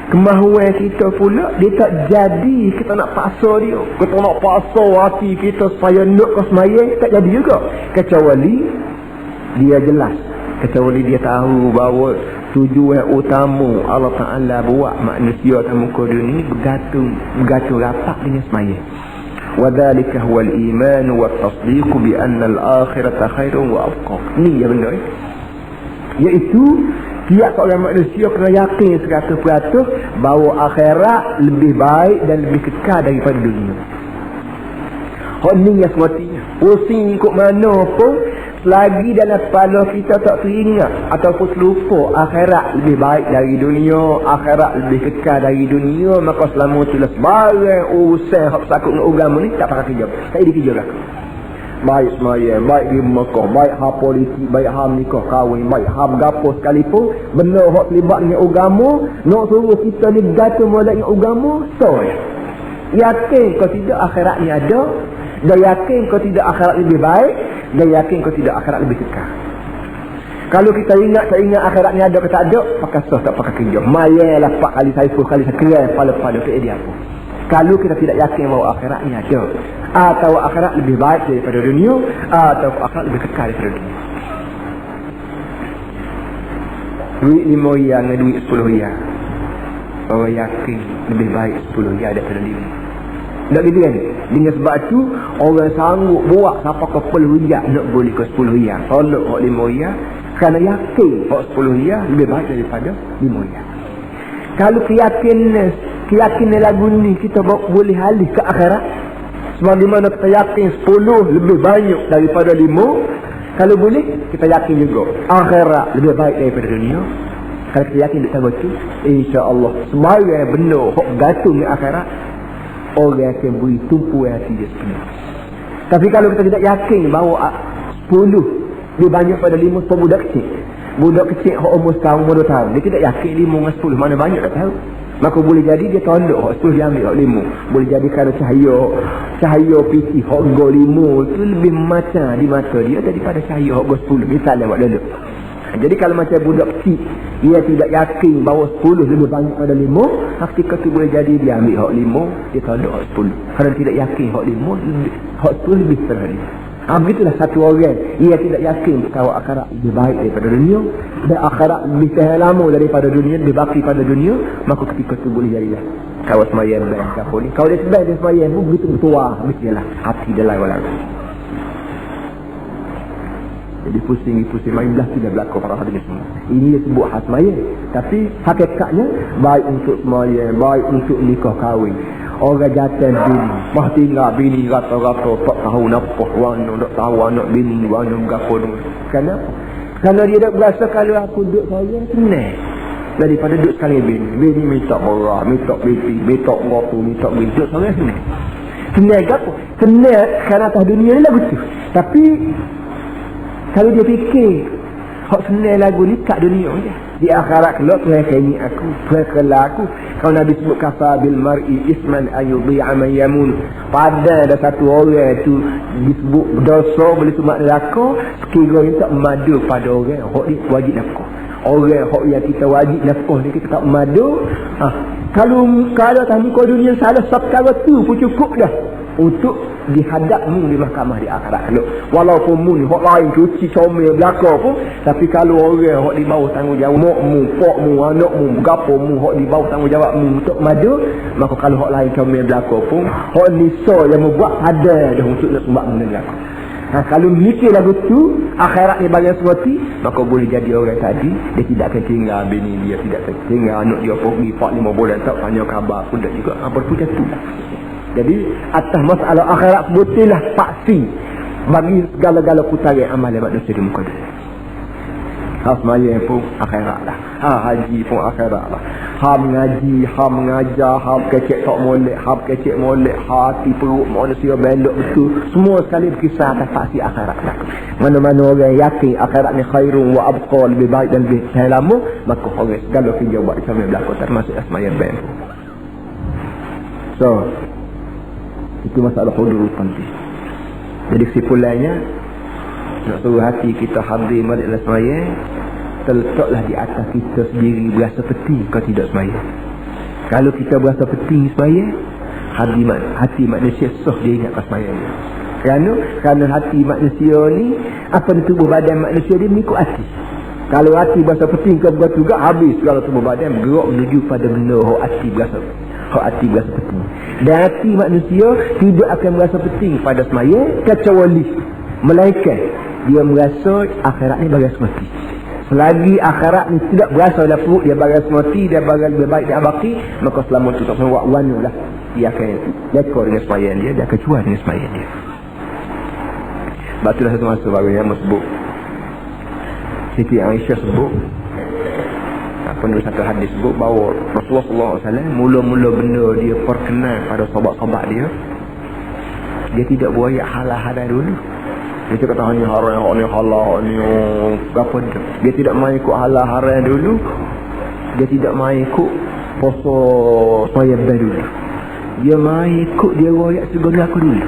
S1: kemahuan kita pula dia tak jadi kita nak paksa dia. Kita nak paksa hati kita supaya nak ke sembahyang, tak jadi juga. Kecuali dia jelas, kecuali dia tahu bahawa tujuan utama Allah Ta'ala buat manusia atas muka dunia bergantung rapat dengan sembahyang. Wa dhalika huwa al-iman wa at-tasdiq bi anna al-akhirata khairun wa abqa. Ni yang benar. Iaitu tiap orang manusia kena yakin 100% bahawa akhirat lebih baik dan lebih kekal daripada dunia. Hak ni yang semestinya. Pusing ikut mana pun, selagi dalam kepala kita tak teringat ataupun terlupa akhirat lebih baik dari dunia, akhirat lebih kekal dari dunia, maka selama itulah sebarang urusan hak sakut dengan agama ni tak pakai kerja. Tak ada kerja lah. Baik semaya, baik di Mekah, baik hal politik, baik hal nikah kahwin, baik hal gapo sekalipun, benda hak terlibat dengan agama, nak suruh kita ni gantung molek dengan agama, so yakin kau tidak akhirat ni ada, dan yakin kau tidak akhirat lebih baik, dan yakin kau tidak akhirat lebih kekal. Kalau kita tak ingat akhirat ni ada ke tak ada, pakai sah tak pakai kerja. Mayalah 4 kali saya 10 kali saya kerai pala-pala ke dia apa. Kalau kita tidak yakin bahawa akhirat ni ada, atau akhirat lebih baik daripada dunia, atau akhirat lebih kekal daripada dunia. Duit 5 riyal dengan duit 10 riyal, orang yakin lebih baik 10 riyal daripada dunia. Tak gitu kan? Dengan sebab tu orang sanggup buat sampai ke 10 riyal nak boleh ke 10 riyal, tolak 5 riyal, kerana yakin 10 riyal lebih baik daripada 5 riyal. Kalau keyakinan lagu ni kita boleh alih ke akhirat, sebagaimana kita yakin 10 lebih banyak daripada 5, kalau boleh kita yakin juga akhirat lebih baik daripada dunia. Kalau kita yakin dia tahu tu, insya-Allah sembarang benda hak gantung di akhirat, orang akan beri tumpu hati dia sepenuh. Tapi kalau kita tidak yakin bahawa 10 dia banyak pada 5 sebab budak kecil. Budak kecil hak umur setahun, umur 2 tahun, dia tidak yakin 5 dengan 10 mana banyak tak tahu. Maka boleh jadi dia tolak hak 10 dia ambil hak 5. Boleh jadi kalau cahaya piti hak go 5 tu lebih macam di mata dia daripada cahaya hak go 10. Misalnya buat dulu. Jadi kalau macam budak kecil dia tidak yakin bahawa 10 lebih banyak pada 5, ketika tu boleh jadi dia ambil hak 5, dia tolak hak 10. Kerana tidak yakin hak 5, hak 10 lebih terhadap. Begitulah satu orang ia tidak yakin bahawa akhirat lebih baik daripada dunia, dan akhirat lebih tahan lama daripada dunia, lebih baki pada dunia, maka ketika tu boleh jadilah kawan semayan dan kapal ni. Kalau dia sedar dia semayan pun begitu bertuah mestilah hati dia lain walau. Jadi pusing main belah tidak berlaku para hadirin semua. Ini dia sebut hak semayan, tapi hakikatnya baik untuk semayan, baik untuk nikah kahwin. Orang jantan bini mah tinggal bini rata-rata tak tahu apa warna, tak tahu anak bini warna berapa tu. Kerana dia dah berasa kalau aku duduk saya senang daripada duduk sekali bini minta orang, minta beti, minta ngopo, minta bini, duduk saya senang apa? Senang kerana atas dunia ni lah betul. Tapi kalau dia fikir hak senang lagu ni kat dunia je, di akhirat kelak Tuhan aku, Tuhan kelak aku. Kalau Nabi sebut kafa bil mar'i isman ayudhi'a man yamun, pada ada satu orang tu disebut dosa boleh tumak neraka sekiranya tak madu pada orang hak dia wajib nafkah. Orang hak yang kita wajib nafkah ni kita tak madu. Kalau atas muka dunia salah perkara tu pun cukup dah untuk dihadapmu di mahkamah di akhirat. Walaupun mu ni hak lain cuci comel belaka pun, tapi kalau orang hak di bawah tanggungjawab mokmu, pokmu, anakmu, gapomu hak di bawah tanggungjawabmu untuk madu, maka kalau hak lain comel belaka pun, hak nisa yang membuat ada dah untuk nak sembah benda belaka. Kalau mikir lagu tu akhirat ni bagian seperti, maka boleh jadi orang tadi dia tidak akan tinggal bini dia, tidak akan tinggal anak dia pergi 4-5 bulan tak tanya khabar pun dah juga berpuja tu. Jadi atas masalah akhirat sebutilah paksi bagi segala-gala putaran amalan manusia di muka dunia. Semaya pun akhirat lah, haji pun akhirat lah, mengaji, mengajar, kecek tak molek, kecek molek, hati perut manusia belok betul, semua sekali berkisah atas paksi akhirat lah. Mana-mana orang yakin akhirat ni khairun wa abqa, lebih baik dan lebih lama, maka orang segala kerja buat sama berlaku termasuk semaya ben. So itu masalah hudurul qalbi. Jadi kesimpulannya, nak suruh hati kita hadir maliklah semaya, terletaklah di atas kita sendiri berasa penting kalau tidak semaya. Kalau kita berasa penting semaya, hati manusia sah dia ingat semaya dia. Kerana hati manusia ni, apa di tubuh badan manusia dia mengikut hati. Kalau hati berasa penting ke berat juga, habis segala tubuh badan bergerak menuju pada benda hati berasa penting. Dan hati manusia tidak akan merasa penting pada semaya kecuali melainkan dia merasa akhirat ni bagai semati. Selagi akhirat ni tidak berasa dalam perut dia bagai semati, dia bagai lebih baik dia baki, maka selama tu tak semua wanu lah dia akan lekor dengan semaya dia akan cuan dengan semaya dia. Batulah satu masa baru yang sebut Siti Aisyah sebut penulis satu hadis sebut bahawa Rasulullah SAW mula-mula benda dia perkenal pada sahabat-sahabat dia tidak buat halal-halal dulu. Dia cakap hanya haram, ni halal, ni apa dia. Dia tidak main ikut halal-haram dulu. Dia tidak main ikut puasa sembahyang dulu. Dia main ikut dia royak segala aku dulu.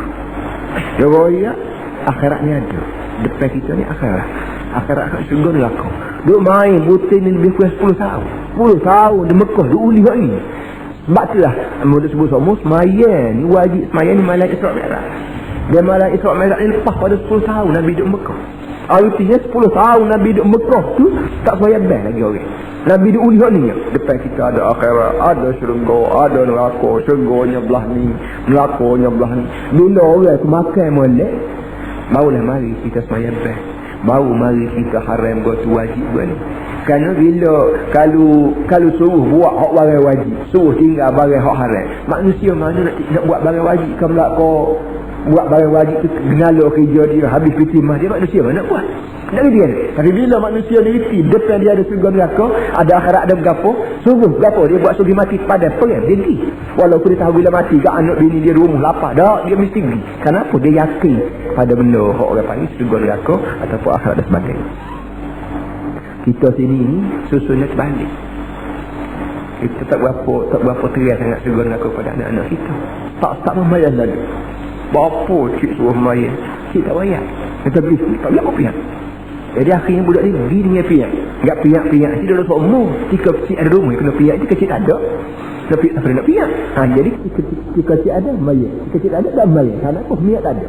S1: Dia royak akhirat ni ada. Depan kita ni akhirat. Akhirat kat syurga neraka. Duk main butir ni lebih kurang 10 tahun. 10 tahun di Mekah duk uli kat ni. Sebab itulah mulut sebut semua semayan ni wajib semayan ni malam Isra' Mi'raj. Dia malam Isra' Mi'raj ni lepas pada 10 tahun Nabi duduk Mekah. Artinya 10 tahun Nabi duduk Mekah tu tak sembahyang best lagi orang. Nabi duduk uli kat ni. Depan kita ada akhirat, ada syurga, ada neraka. Syurganya belah ni, nerakanya belah ni. Bila orang tu makan molek, barulah mari kita sembahyang best. Baru mari kita haram tu wajib buat ni. Kerana bila kalau suruh buat hak barang wajib, suruh tinggal barang hak haram, manusia mana nak buat barang wajib kan pula kau buat barang wajib tu genala kerja dia habis fitimah dia, manusia mana buat tak dia. Tapi bila manusia ni reti depan dia ada syurga neraka, ada akhirat, ada berapa suruh berapa dia buat suruh mati pada perang dia pergi, walaupun dia tahu bila mati gak anak bini dia rumah lapar dah dia mesti pergi. Kenapa? Dia yakin pada benda orang panggil syurga neraka ataupun akhirat dan sebagainya. Kita sini ni susunnya terbalik. Kita tak berapa teras sangat syurga neraka pada anak-anak kita. Tak membayar lagi. Bapa cik suruh membayar, cik tak bayar. Kita beli tak boleh apa pihak. Jadi akhirnya budak ni pergi dengan pihak. Enggak pihak si dia semua. Jika cik ada rumah kena pihak, jika cik tak ada nak pihak, tak nak pihak. Jadi jika cik ada bayar, jika cik tak ada tak bayar. Kenapa pihak tak ada?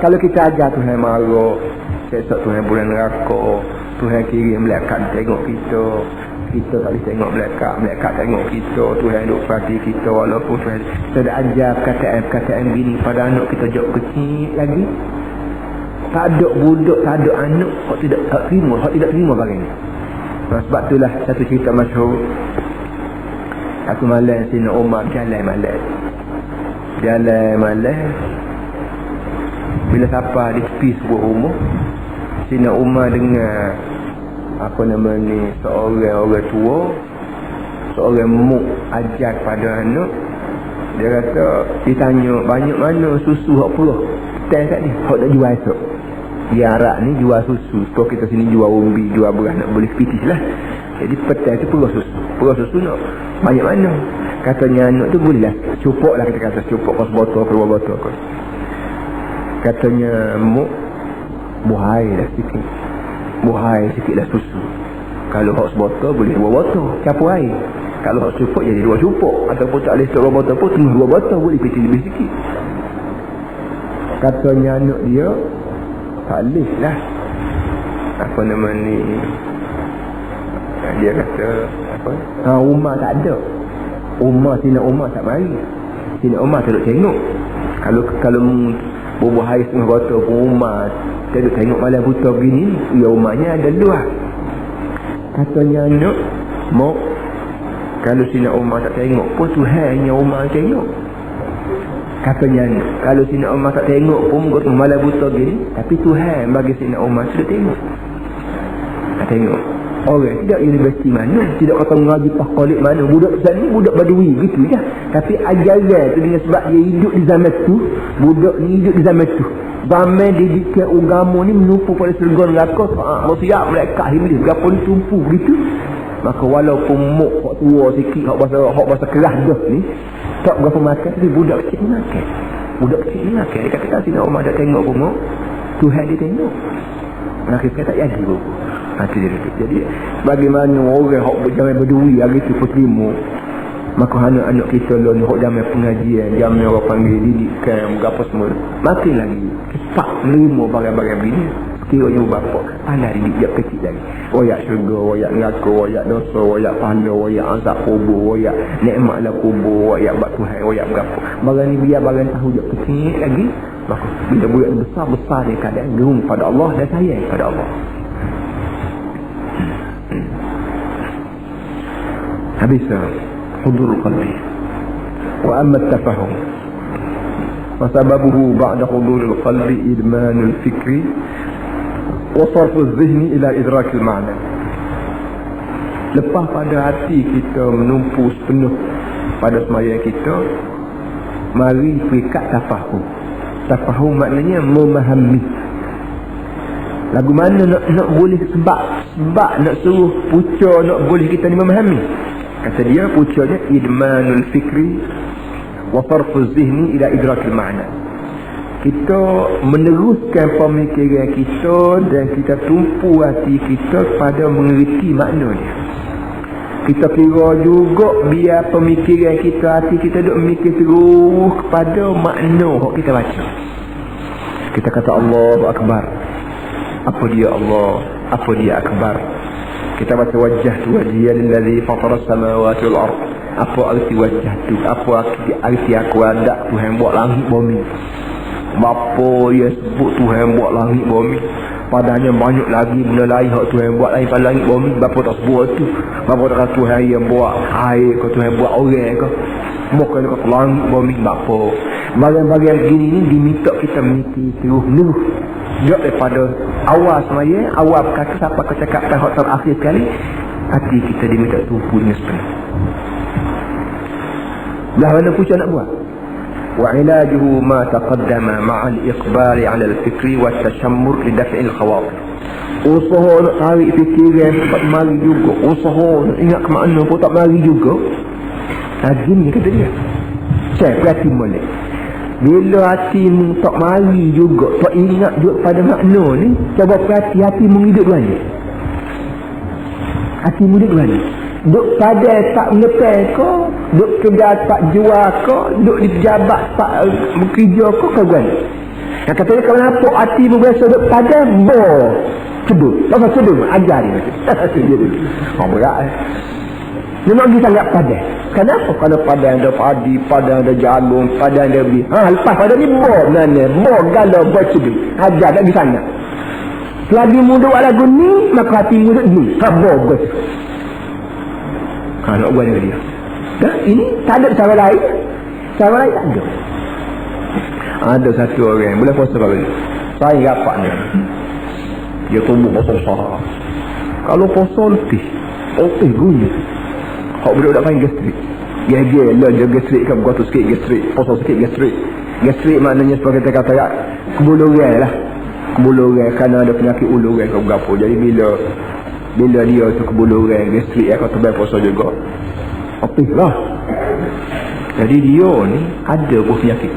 S1: Kalau kita ajar Tuhan marah, esok Tuhan bulan neraka, Tuhan kirim malaikat tengok kita tak boleh tengok malaikat tengok kita, Tuhan duk perhati kita, walaupun Tuhan kita dah ajar perkataan gini pada anak kita jauh kecil lagi. Tak ada budak, tak ada anak hak tidak terima barang ni. Sebab itulah satu cerita masyhur. Aku malam sini Umar jalan malam bila siapa di tepi sebuah rumah, sini Umar dengar seorang tua, seorang muk ajar pada anak. Dia kata, ditanya banyak mana susu hak puluh petang kat ni hak tak jual esok. Dia Arab ni jual susu, so kita sini jual umbi, jual beras, nak boleh pitis lah. Jadi petang tu perlu susu nak banyak mana. Katanya anak tu boleh lah cupuk lah, kita kata cupuk kos botol ke 2 botol kos. Katanya muk buhai lah susu. Kalau hak sebotol boleh 2 botol campur air. Kalau hak cupuk jadi 2 cupuk, ataupun tak boleh 2 botol pun tengah 2 botol boleh piti lebih sikit. Katanya anak dia tak boleh lah dia kata Umar tak ada, Sina Umar tak mari, Sina Umar tak duk tengok. Kalau bubuh air setengah botol pun Umar tak duk tengok malam buta begini, ya Umarnya ada luar. Katanya anak mau kalau Sina Umar tak tengok pun Tuhan yang Umar tengok. Katanya kalau Sina Umar tak tengok pun malam buta gini, tapi Tuhan bagi Sina Umar sudah tengok. Tengok orang tidak universiti mana, tidak kata mengaji pahkolik mana, budak ni budak badui gitu je. Tapi ajaran tu dengan sebab dia hidup di zaman tu, budak ni hidup di zaman tu, zaman didikan agama ni menumpu pada syurga neraka, maksudnya mereka iblis berapa ni tumpu begitu. Maka walaupun muk hak tua sikit, hak bahasa keras dah ni tak berapa makan, tapi budak kecil ni makan. Dia kata Sina Umar tak tengok pun muk, Tuhan dia tengok. Akhirnya tak jadi pun. Jadi bagaimana orang hak berjalan berdui hari tu pun terima, maka anak-anak kita lah hak zaman pengajian, zaman orang panggil didikan berapa semua, makin lagi cepat menerima barang-barang begini. Kiranya bapa pandai didik dia kecil lagi. Royak syurga, royak neraka, royak dosa, royak pahala, royak azab kubur, royak nikmatlah kubur, royak bak Tuhan, royak berapa. Barang ni biar barang tahu dia kecil lagi, maka bila budak besar dia keadaan gerung pada Allah dan sayang pada Allah. Habis hudurul qalbi. Wa amma at-tafahum wa sababuhu ba'da huduril qalbi idmanul fikri wa sarfuz zihni ila idrakil ma'na. Lepas pada hati kita menumpu sepenuh pada sembahyang kita, mari peringkat tafahum. Tafahum maknanya memahami. Lagu mana nak boleh sebab nak suruh puca nak boleh kita ni memahami. Kata dia pucanya idmanul fikri wa sarfuz zihni ila idrakil ma'na. Kita meneruskan pemikiran kita dan kita tumpu hati kita pada mengerti maknanya. Kita kira juga biar pemikiran kita, hati kita duk mikir terus kepada makna yang kita baca. Kita kata Allahu Akbar. Apa dia Allah? Apa dia Akbar? Kita baca wajjahtu wajhiya lillazi fatara as-samawati wal ard. Apa arti wajjahtu? Apa arti aku ada Tuhan buat langit bumi? Bapa dia sebut Tuhan buat langit bumi. Padanya banyak lagi benda lain hak Tuhan buat lain pada langit bumi. Bapa tak sebut tu. Bapa tak kata Tuhan yang buat air ke, Tuhan buat orang ke. Bukan dekat langit bumi. Bapa bagian-bagian gini ni diminta kita meniti terus daripada awal semaya, awal kata siapa kau cakap hak terakhir sekali, hati kita diminta tumpu dengan sepenuh. Dah mana pun nak buat. وعلاجه ما تقدم مع الإقبال على الفكر والتشمر لدفع الخواطر. Usaha nak tarik fikiran tak mari juga. Usaha nak ingat ke makna pun tak mari juga. Gini kata dia. Saya perhati molek. Bila hatimu tak mari juga, tak ingat juga pada makna ni, cuba perhati hatimu hidup mana. Hatimu hidup mana. Duk pada tak menepai ko, duk kerja tak jual ko, duk di pejabat tak bekerja ko, kau buat. Yang katanya kenapa hatimu biasa duk pada cedul. Apa cedul? Ajar dia. Berat. Memang dia sangat pada. Kenapa? Kerana pada ada padi, pada ada jagung, pada ada bi. Lepas pada ni mana? Galau cedul. Ajar tak bisa sangat. Selagi muda buat lagu ni, maka hatimu duk ni. Bos. Nak buat dengan dia. Dah, ini tak ada cara lain. Cara lain tak ada. Ada satu orang boleh puasa kali. Saya rapat dia. Dia tumbuh besar. Kalau puasa letih. Guna. Hak budak tak panggil gastrik. Dia lah dia gastrik kan buat sikit gastrik. Puasa sikit gastrik. Gastrik maknanya sebagai kata kebuluran lah. Kebuluran kerana ada penyakit uluran ke berapa. Jadi bila dia tu kebuluran gastrik akan tebal puasa juga. Opis lah. Jadi dia ni ada pun penyakit.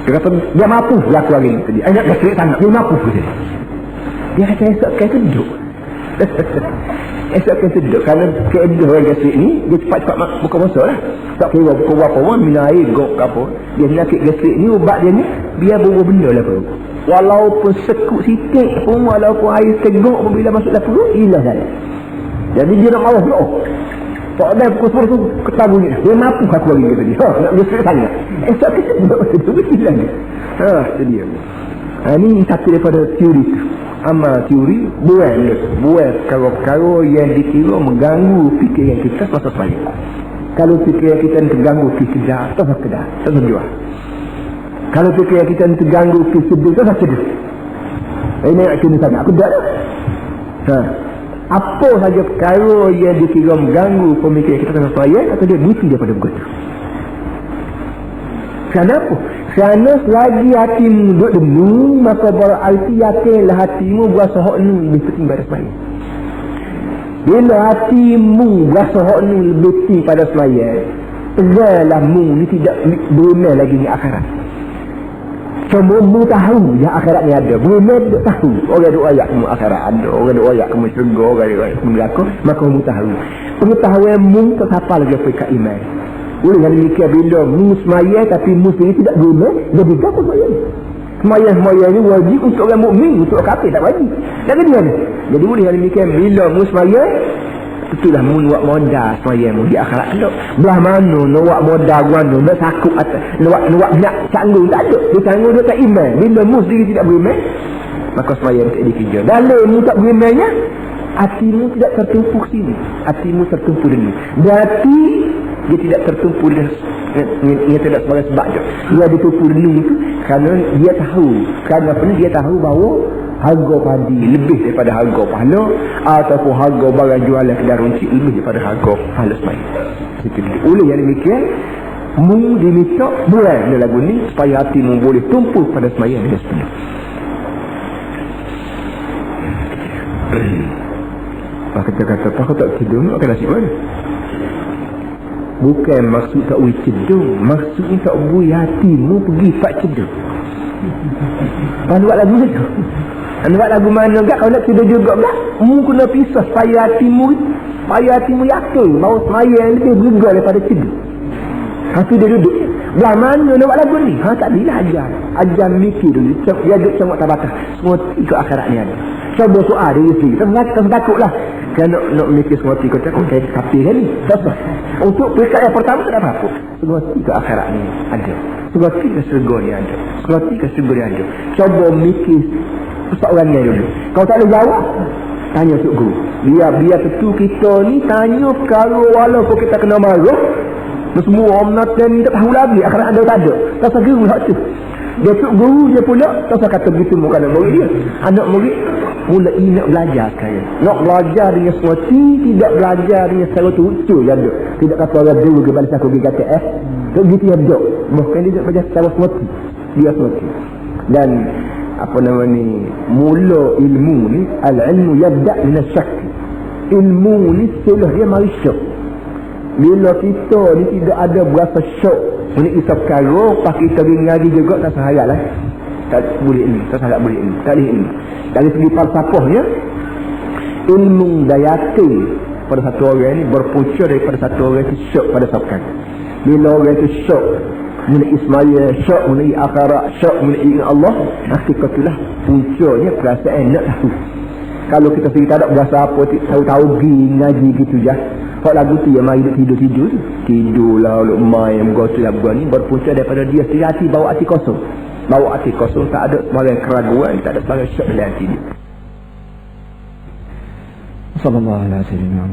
S1: Dia kata dia mampu laku hari ni tadi. Ayat gastrik sangat dia mampu ke dia. Dia kata esok kaya seduk. Esok kaya seduk. Kerana keedah orang gastrik ni dia cepat-cepat buka puasa lah. Tak kira buka berapa pun minum air gok ke apa. Dia penyakit gastrik ni ubat dia ni biar bawa benda lah perut. Walaupun sekut sikit pun, walaupun air tegok pun bila masuk dalam perut, hilang dah. Jadi dia nak mawas pula. Tak ada pukul 10 tu ketabu ni. Dia mampu aku lagi kata dia. Nak besar sangat. Esok kita buat hilang dia. Itu dia. Ini satu daripada teori tu. Amal teori buat perkara-perkara yang dikira mengganggu fikiran kita masa saya. Kalau fikiran kita terganggu kita tak sekedar, tak sejual. Kalau fikiran kita terganggu sedih, tak sedih. Ini nak kena sangat. Aku tak ada. Apa saja perkara yang dikira mengganggu pemikiran kita tentang saya, atau dia berhenti daripada begitu. Kenapa? Kerana selagi hatimu duduk denu, maka berarti yakinlah hatimu berasa hak ni lebih penting pada semaya. Bila hatimu berasa hak ni lebih penting pada semaya, tegalah mu ni tidak berenang lagi ni akhirat. Cuma mu tahu yang akhirat ni ada. Berenang tak tahu. Orang duk ayat kamu akhirat ada. Orang duk ayat kamu syurga. Orang duk ayat kamu neraka. Maka mu tahu. Pengetahuan mu tak apa lagi pekat iman. Oleh yang demikian bila mu semaya tapi mu sendiri tidak guna, jadi apa semaya ni? Semaya ni wajib untuk orang mukmin, untuk orang kafir tak wajib. Tak kena ni. Jadi oleh yang demikian bila mu semaya, itulah mu buat modal semaya mu di akhirat elok. Belah mana nak buat modal guano, nak sakut atas, nak nak canggung tak ada. Dia canggung dia tak iman. Bila mu sendiri tidak beriman, maka semaya tak dikira. Dalam mu tak berimannya, hatimu tidak tertumpu sini. Hatimu tertumpu dini. Berarti dia tidak tertumpu dia tidak sebagai sebab je. Dia ditumpu dulu itu kerana dia tahu. Kerana apa ni? Dia tahu bahawa harga padi lebih daripada harga pahala, ataupun harga barang jualan kedai runcit lebih daripada harga pahala semaya. Oleh yang demikian, mu diminta buat dalam lagu ni supaya hatimu boleh tumpu pada semaya dengan sepenuh. Maka kita kata tak tak tidur nak akan nasib mana? Bukan maksud tak boleh cedung, maksudnya tak boleh hatimu pergi pak cedung. Kalau buat lagu tu, buat lagu mana gak? Kalau nak cedung juga gak, mu kena pisah supaya hatimu yakin bahawa semaya yang lebih berharga daripada cedung. Hati dia duduk belah mana nak buat lagu ni? Tak boleh ajar mikir dulu. Dia duduk cengok tabakah. Semua ikut akhirat ni ada. Cuba soal dia isi. Tak takutlah. Kan nak mikir semua tiga kata okay, tapi kan ni tak apa. Untuk peringkat yang pertama tak ada apa-apa. Semua tiga akhirat ni ada. Semua tiga surga ni ada. Semua tiga surga ni ada. Cuba mikir persoalan ni dulu. Kau tak boleh jawab, tanya Tok Guru. Biar tentu kita ni tanya perkara walaupun kita kena marah. Semua orang menata ni tak tahu lagi akhirat ada tak ada. Tak usah guru hak tu. Dia Tok Guru dia pula tak usah kata begitu muka anak murid dia. Anak murid mulai nak belajar sekali. Nak belajar dengan semati, tidak belajar dengan secara tu je ada. Tidak kata orang dulu ke balas aku pergi kata tak gitu ya dok. Bahkan dia tak belajar secara semati. Dia semati. Dan apa nama ni, mula ilmu ni, al-ilmu yabda' min asy-syakk. Ilmu ni setelah dia mari syak. Bila kita ni tidak ada berasa syak ni isap perkara, pas kita pergi ngaji juga tak saharat lah. Tak boleh ilmu, tak saharat boleh ilmu, tak boleh ilmu. Dari segi falsafahnya, ilmu dayati pada satu orang ni berpunca daripada satu orang itu syak pada sabkan. Bila orang itu syak mengenai Ismail, syak mengenai akhirat, syak mengenai Allah, hakikatlah puncanya perasaan nak tahu. Kalau kita sendiri tak ada berasa apa, tahu-tahu pergi ngaji gitu je. Kalau lagu tu yang mari tidur-tidur tu, tidurlah oleh main bergotu lagu ni berpunca daripada dia sendiri, hati bawa hati kosong. Bawa hati kosong, tak ada sebarang keraguan, tak ada sebarang syak dalam hati dia.
S2: Sallallahu alaihi wasallam.